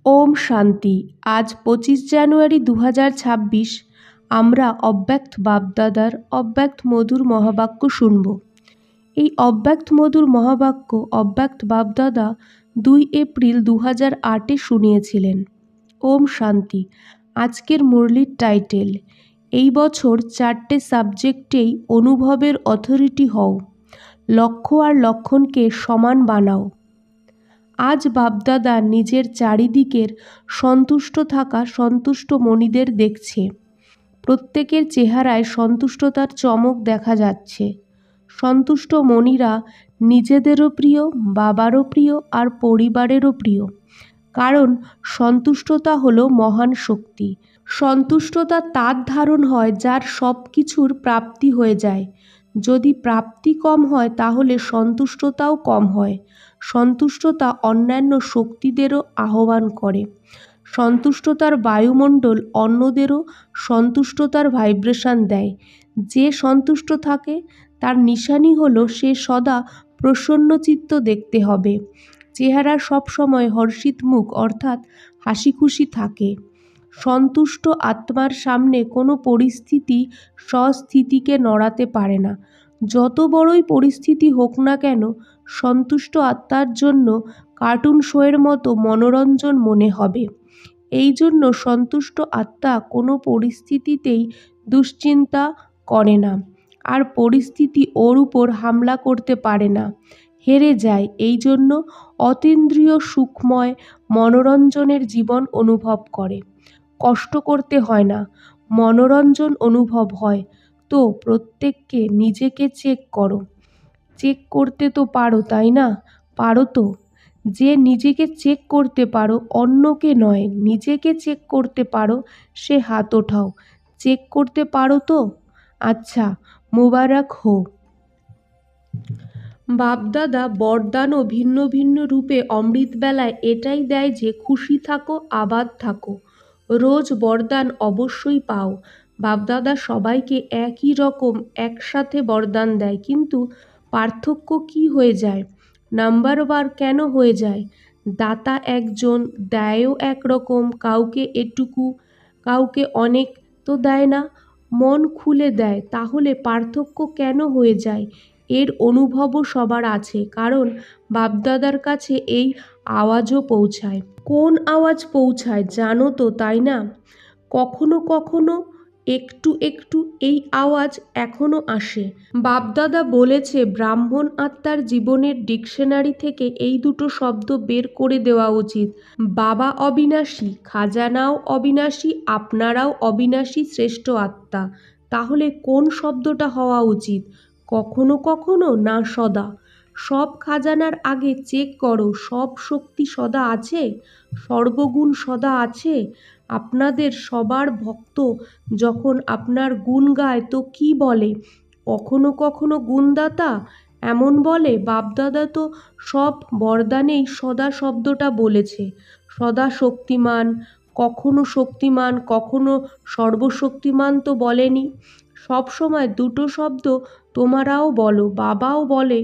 ওম শান্তি। আজ 25 জানুয়ারি 2026 আমরা অব্যক্ত বাপদাদার অব্যক্ত মধুর মহাবাক্য শুনব। এই অব্যক্ত মধুর মহাবাক্য অব্যক্ত বাপদাদা 2 এপ্রিল 2008-এ শুনিয়েছিলেন। ওম শান্তি। আজকের মুরলির টাইটেল, এই বছর 4টে সাবজেক্টেই অনুভবের অথরিটি হও, লক্ষ্য আর লক্ষণকে সমান বানাও। আজ বাপদাদা নিজের চারিদিকের সন্তুষ্ট থাকা সন্তুষ্ট মণিদের দেখছে। প্রত্যেকের চেহারায় সন্তুষ্টতার চমক দেখা যাচ্ছে। সন্তুষ্ট মণিরা নিজেদেরও প্রিয়, বাবারও প্রিয় আর পরিবারেরও প্রিয়। কারণ সন্তুষ্টতা হলো মহান শক্তি। সন্তুষ্টতা তার ধারণ হয় যার সব কিছুর প্রাপ্তি হয়ে যায়। যদি প্রাপ্তি কম হয় তাহলে সন্তুষ্টতাও কম হয়। সন্তুষ্টতা অন্যান্য শক্তিদেরও আহ্বান করে। সন্তুষ্টতার বায়ুমণ্ডল অন্যদেরও সন্তুষ্টতার ভাইব্রেশন দেয়। যে সন্তুষ্ট থাকে তার নিশানি হলো সে সদা প্রসন্নচিত্ত দেখতে হবে। চেহারা সবসময় হর্ষিত মুখ অর্থাৎ হাসি খুশি থাকে। সন্তুষ্ট আত্মার সামনে কোনো পরিস্থিতি স্বস্থিতিকে নড়াতে পারে না। যত বড়ই পরিস্থিতি হোক না কেন, সন্তুষ্ট আত্মার জন্য কার্টুন শোয়ের মতো মনোরঞ্জন মনে হবে। এই জন্য সন্তুষ্ট আত্মা কোনো পরিস্থিতিতেই দুশ্চিন্তা করে না, আর পরিস্থিতি ওর উপর হামলা করতে পারে না, হেরে যায়। এই জন্য অতীন্দ্রিয় সুখময় মনোরঞ্জনের জীবন অনুভব করে। কষ্ট করতে হয় না, মনোরঞ্জন অনুভব হয়। তো প্রত্যেককে নিজেকে চেক করো। চেক করতে তো পারো, তাই না? পারো তো? যে নিজেকে চেক করতে পারো, অন্যকে নয়, নিজেকে চেক করতে পারো, সে হাত ওঠাও। চেক করতে পারো তো? আচ্ছা, মুবারক হো। বাপদাদা বরদানও ভিন্ন ভিন্ন রূপে অমৃতবেলায় এটাই দেয় যে খুশি থাকো, আবাদ থাকো। রোজ বরদান অবশ্যই পাও। বাপদাদা সবাইকে একই রকম একসাথে বরদান দেয়, কিন্তু পার্থক্য কি হয়ে যায়? নাম্বার কেন হয়ে যায়? দাতা একজন, দেয়ও একরকম, কাউকে এটুকু, কাউকে অনেক তো দেয় না। মন খুলে দেয়, তাহলে পার্থক্য কেন হয়ে যায়? এর অনুভবও সবার আছে, কারণ বাপদাদার কাছে এই আওয়াজও পৌঁছায়। কোন আওয়াজ পৌঁছায় জানো তো, তাই না? কখনো কখনো একটু একটু এই আওয়াজ এখনো আসে। বাপদাদা বলেছে ব্রাহ্মণ আত্মার জীবনের ডিকশনারি থেকে এই দুটো শব্দ বের করে দেওয়া উচিত। বাবা অবিনাশী, খাজানাও অবিনাশী, আপনারাও অবিনাশী শ্রেষ্ঠ আত্মা। তাহলে কোন শব্দটা হওয়া উচিত? কখনো কখনো না সদা? সব খাজানার আগে চেক করো, সব শক্তি সদা আছে, সর্বগুণ সদা আছে। আপনাদের সবার ভক্ত যখন আপনার গুণ গায় তো কি বলে? কখনো কখনো গুণদাতা এমন বলে। বাপদাদা তো সব বরদানেই সদা শব্দটা বলেছে। সদা শক্তিমান, কখনো সর্বশক্তিমান তো বলেনি। সব সময় দুটো শব্দ তোমরাও বলো, বাবাও বলে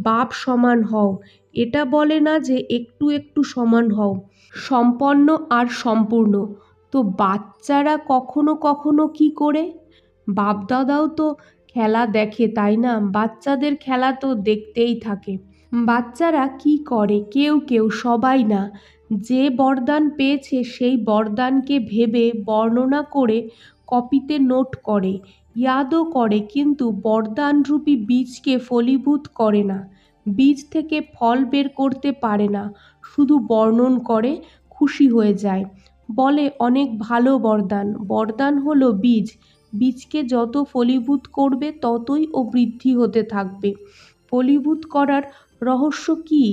বাপ সমান হও। এটা বলে না যে একটু একটু সমান হও, সম্পন্ন আর সম্পূর্ণ। তো বাচ্চারা কখনো কখনো কি করে? বাপদাদাও তো খেলা দেখে, তাই না? বাচ্চাদের খেলা তো দেখতেই থাকে। বাচ্চারা কি করে? কেউ কেউ, সবাই না। যে বরদান পেয়েছে সেই বরদানকে ভেবে বর্ণনা করে কপিতে নোট করে, ইয়াদও করে, কিন্তু বরদানরূপী বীজকে ফলীভূত করে না। বীজ থেকে ফল বের করতে পারে না, শুধু বর্ণন করে, খুশি হয়ে যায়, বলে অনেক ভালো বরদান। বরদান হলো বীজ। বীজকে যত ফলীভূত করবে ততই ও বৃদ্ধি হতে থাকবে। ফলীভূত করার রহস্য কি?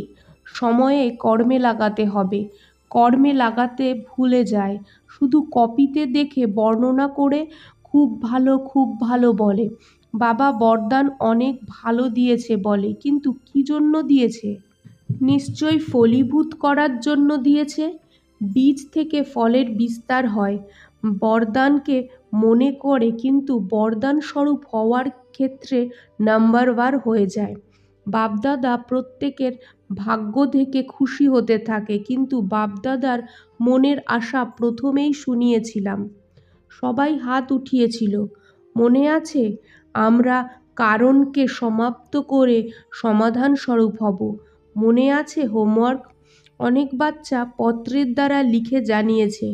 সময়ে কর্মে লাগাতে হবে। কর্মে লাগাতে ভুলে যায়, শুধু কপিতে দেখে বর্ণনা করে খুব ভালো বলে। বাবা বরদান অনেক ভালো দিয়েছে বলে, কিন্তু কি জন্য দিয়েছে? নিশ্চয়ই ফলীভূত করার জন্য দিয়েছে। বীজ থেকে ফলের বিস্তার হয়। বরদানকে মনে করে, কিন্তু বরদান স্বরূপ হওয়ার ক্ষেত্রে নাম্বার হয়ে যায়। বাপদাদা প্রত্যেকের ভাগ্য থেকে খুশি হতে থাকে, কিন্তু বাপদাদার মনের আশা প্রথমেই শুনিয়েছিলাম। সবাই হাত উঠিয়েছিল। মনে আছে, আমরা কারণকে সমাপ্ত করে সমাধান স্বরূপ হব। মনে আছে হোমওয়ার্ক? অনেক বাচ্চা পত্রের দ্বারা লিখে জানিয়েছে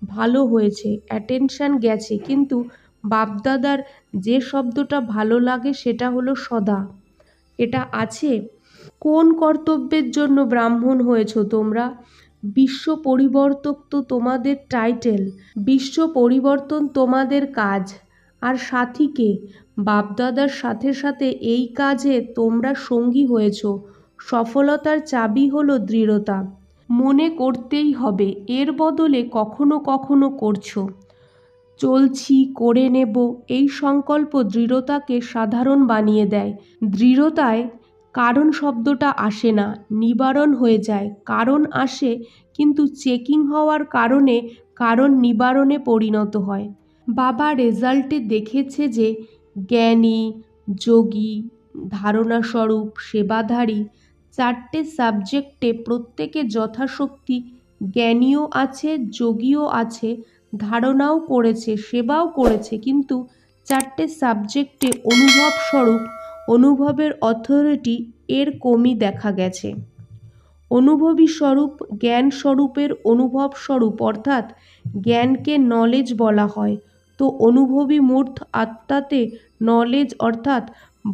ভালো হয়েছে, অ্যাটেনশন গেছে, কিন্তু বাপদাদার যে শব্দটা ভালো লাগে সেটা হলো সদা। এটা আছে? কোন কর্তব্যের জন্য ব্রাহ্মণ হয়েছ তোমরা? বিশ্ব পরিবর্তক তো তোমাদের টাইটেল, বিশ্ব পরিবর্তন তোমাদের কাজ। আর সাথীকে বাপদাদার সাথে সাথে এই কাজে তোমরা সঙ্গী হয়েছ। সফলতার চাবি হলো দৃঢ়তা। মনে করতেই হবে, এর বদলে কখনো কখনো করছো। চলছি, করে নেব, এই সংকল্প দৃঢ়তাকে সাধারণ বানিয়ে দেয়। দৃঢ়তায় কারণ শব্দটা আসে না, নিবারণ হয়ে যায়। কারণ আসে, কিন্তু চেকিং হওয়ার কারণে কারণ নিবারণে পরিণত হয়। বাবা রেজাল্টে দেখেছে যে জ্ঞানী, যোগী, ধারণাস্বরূপ, সেবাধারী, 4টে সাবজেক্টে প্রত্যেকে যথাশক্তি জ্ঞানীও আছে, যোগীও আছে, ধারণাও করেছে, সেবাও করেছে, কিন্তু 4টে সাবজেক্টে অনুভবস্বরূপ, অনুভবের অথরিটি এর কমই দেখা গেছে। অনুভবী স্বরূপ জ্ঞান স্বরূপের অনুভব স্বরূপ, অর্থাৎ জ্ঞানকে নলেজ বলা হয়। তো অনুভবী মূর্ত আত্মাতে নলেজ, অর্থাৎ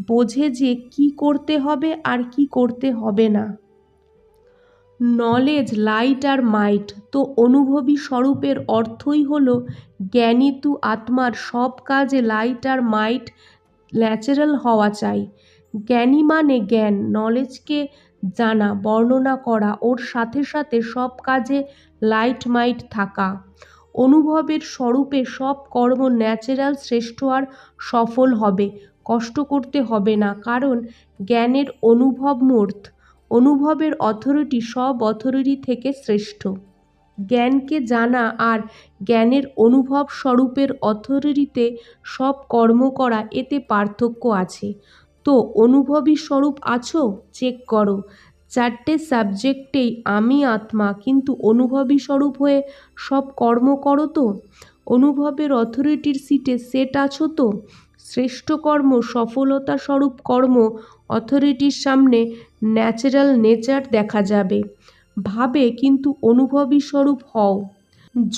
বোঝে যে কি করতে হবে আর কি করতে হবে না। নলেজ লাইট আর মাইট। তো অনুভবী স্বরূপের অর্থই হলো জ্ঞানী তু আত্মার সব কাজে লাইট আর মাইট ন্যাচারাল হওয়া চাই। জ্ঞানী মানে জ্ঞান, নলেজকে জানা, বর্ণনা করা, ওর সাথে সাথে সব কাজে লাইট মাইট থাকা। অনুভবের স্বরূপে সব কর্ম ন্যাচারাল, শ্রেষ্ঠ আর সফল হবে। কষ্ট করতে হবে না, কারণ জ্ঞানের অনুভব মূর্ত। অনুভবের অথরিটি সব অথরিটি থেকে শ্রেষ্ঠ। জ্ঞানকে জানা আর জ্ঞানের অনুভব স্বরূপের অথরিটিতে সব কর্ম করা, এতে পার্থক্য আছে। তো অনুভবী স্বরূপ আছো? চেক করো। 4টে সাবজেক্টেই আমি আত্মা, কিন্তু অনুভবী স্বরূপ হয়ে সব কর্ম করো তো? অনুভবের অথরিটির সিটে সেট আছো তো? শ্রেষ্ঠ কর্ম, সফলতা স্বরূপ কর্ম, অথরিটির সামনে ন্যাচারাল নেচার দেখা যাবে। ভাবে কিন্তু অনুভবী স্বরূপ হও।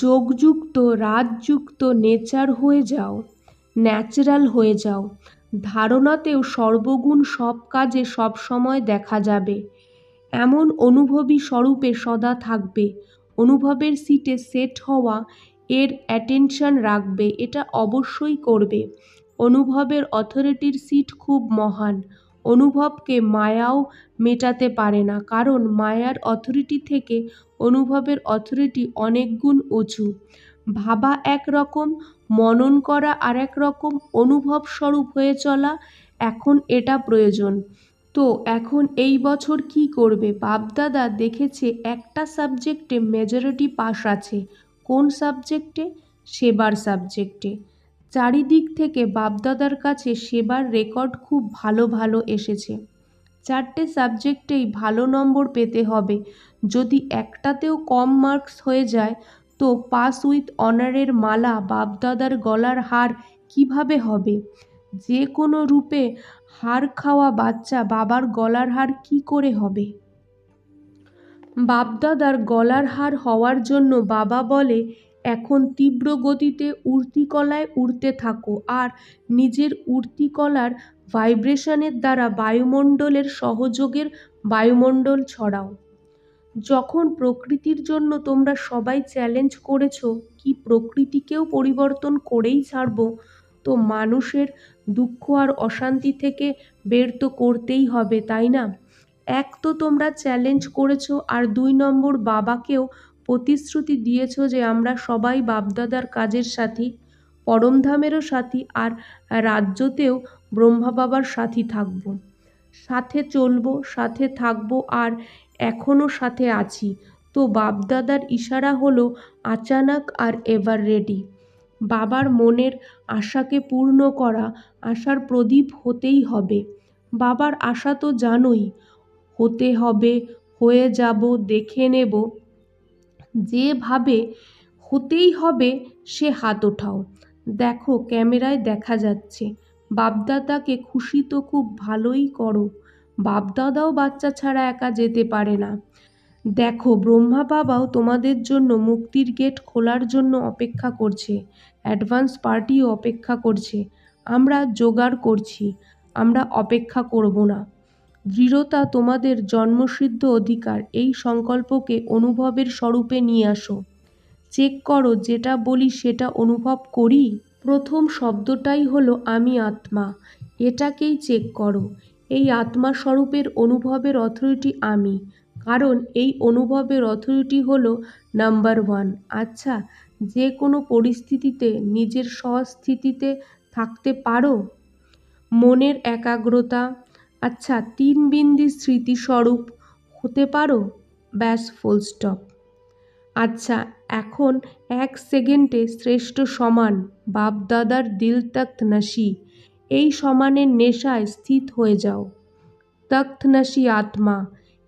যোগযুক্ত, রাজযুক্ত নেচার হয়ে যাও, ন্যাচারাল হয়ে যাও। ধারণাতেও সর্বগুণ সব কাজে সব সময় দেখা যাবে। এমন অনুভবী স্বরূপে সদা থাকবে। অনুভবের সিটে সেট হওয়া, এর অ্যাটেনশন রাখবে, এটা অবশ্যই করবে। অনুভবের অথরিটির সিট খুব মহান। অনুভবকে মায়াও মেটাতে পারে না, কারণ মায়ার অথরিটি থেকে অনুভবের অথরিটি অনেক গুণ উঁচু। ভাবা একরকম, মনন করা আর এক রকম, অনুভব স্বরূপ হয়ে চলা, এখন এটা প্রয়োজন। তো এখন এই বছর কি করবে? বাপদাদা দেখেছে একটা সাবজেক্টে মেজরিটি পাস আছে। কোন সাবজেক্টে? সেবার সাবজেক্টে। চারিদিক থেকে বাপদাদার কাছে সেবার রেকর্ড খুব ভালো ভালো এসেছে। 4টে সাবজেক্টেই ভালো নম্বর পেতে হবে। যদি একটাতেও কম মার্কস হয়ে যায়, তো পাস উইথ অনারের মালা বাপদাদার গলার হার কিভাবে হবে? যে কোনো রূপে হার খাওয়া বাচ্চা বাবার গলার হার কি করে হবে? বাপদাদার গলার হার হওয়ার জন্য বাবা বলে, এখন তীব্র গতিতে উর্তিকলায় উড়তে থাকো আর নিজের উর্তিকলার ভাইব্রেশনের দ্বারা বায়ুমণ্ডলের সহযোগের বায়ুমণ্ডল ছড়াও। যখন প্রকৃতির জন্য তোমরা সবাই চ্যালেঞ্জ করেছো কি প্রকৃতিকেও পরিবর্তন করেই ছাড়বো, তো মানুষের দুঃখ আর অশান্তি থেকে বের তো করতেই হবে, তাই না? এক তো তোমরা চ্যালেঞ্জ করেছো, আর 2 নম্বর বাবাকেও প্রতিশ্রুতি দিয়েছো যে আমরা সবাই বাপদাদার কাজের সাথী, পরমধামেরও সাথী, আর রাজ্যতেও ব্রহ্মা বাবার সাথী থাকবো। সাথে চলবো, সাথে থাকবো, আর এখনও সাথে আছি। তো বাপদাদার ইশারা হলো আচানক আর এভার রেডি। বাবার মনের আশাকে পূর্ণ করা, আশার প্রদীপ হতেই হবে। বাবার আশা তো জানোই, হতে হবে, হয়ে যাব, দেখে নেব, যেভাবে হতেই হবে সে হাত ওঠাও। দেখো ক্যামেরায় দেখা যাচ্ছে, বাপদাদাকে খুশি তো খুব ভালোই করো। বাপদাদাও বাচ্চা ছাড়া একা যেতে পারে না। দেখো ব্রহ্মা বাবাও তোমাদের জন্য মুক্তির গেট খোলার জন্য অপেক্ষা করছে, অ্যাডভান্স পার্টিও অপেক্ষা করছে। আমরা জোগাড় করছি, আমরা অপেক্ষা করব না। দৃঢ়তা তোমাদের জন্মসিদ্ধ অধিকার। এই সংকল্পকে অনুভবের স্বরূপে নিয়ে আসো। চেক করো যেটা বলি সেটা অনুভব করি। প্রথম শব্দটাই হলো আমি আত্মা। এটাকেই চেক করো। এই আত্মা স্বরূপের অনুভবের অথরিটি আমি, কারণ এই অনুভবের অথরিটি হলো নাম্বার 1। আচ্ছা, যে কোনো পরিস্থিতিতে নিজের সহস্থিতিতে থাকতে পারো? মনের একাগ্রতা, আচ্ছা 3 বিন্দু স্মৃতিস্বরূপ হতে পারো? ব্যাস, ফুল স্টপ। আচ্ছা, এখন 1 সেকেন্ডে শ্রেষ্ঠ সমান বাপদাদার দিল তখ্ত নশি, এই সমানের নেশায় স্থিত হয়ে যাও। তখ্তনশী আত্মা,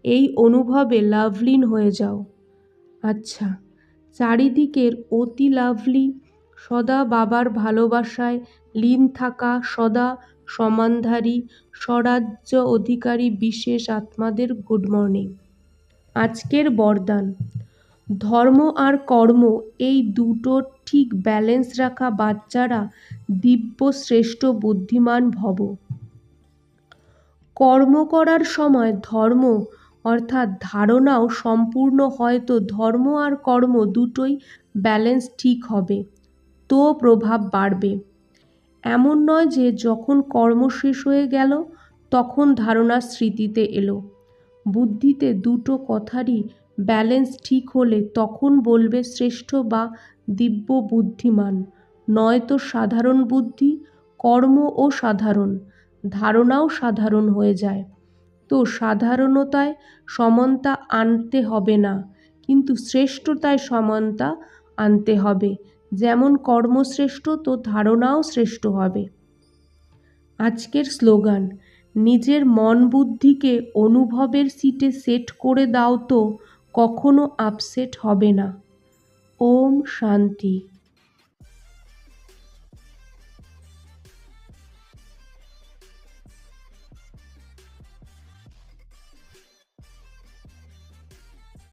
এই অনুভবে লাভলীন হয়ে যাও। আচ্ছা, চারিদিকের অতি লাভলি, সদা বাবার ভালোবাসায় লীন থাকা, সদা সমানধারী, স্বরাজ্য অধিকারী বিশেষ আত্মাদের গুড মর্নিং। আজকের বরদান, ধর্ম আর কর্ম এই দুটো ঠিক ব্যালেন্স রাখা বাচ্চারা দিব্য শ্রেষ্ঠ বুদ্ধিমান ভব। কর্ম করার সময় ধর্ম অর্থাৎ ধারণাও সম্পূর্ণ, হয়তো ধর্ম আর কর্ম দুটোই ব্যালেন্স ঠিক হবে তো প্রভাব বাড়বে। এমন নয় যে যখন কর্ম শেষ হয়ে গেল তখন ধারণা স্মৃতিতে এলো। বুদ্ধিতে দুটো কথারই ব্যালেন্স ঠিক হলে তখন বলবে শ্রেষ্ঠ বা দিব্য বুদ্ধিমান, নয়তো সাধারণ বুদ্ধি। কর্মও সাধারণ, ধারণাও সাধারণ হয়ে যায়। তো সাধারণতায় সমানতা আনতে হবে না, কিন্তু শ্রেষ্ঠতায় সমানতা আনতে হবে। যেমন কর্মশ্রেষ্ঠ তো ধারণাও শ্রেষ্ঠ হবে। আজকের স্লোগান, নিজের মন বুদ্ধিকে অনুভবের সিটে সেট করে দাও তো কখনো আপসেট হবে না। ওম শান্তি।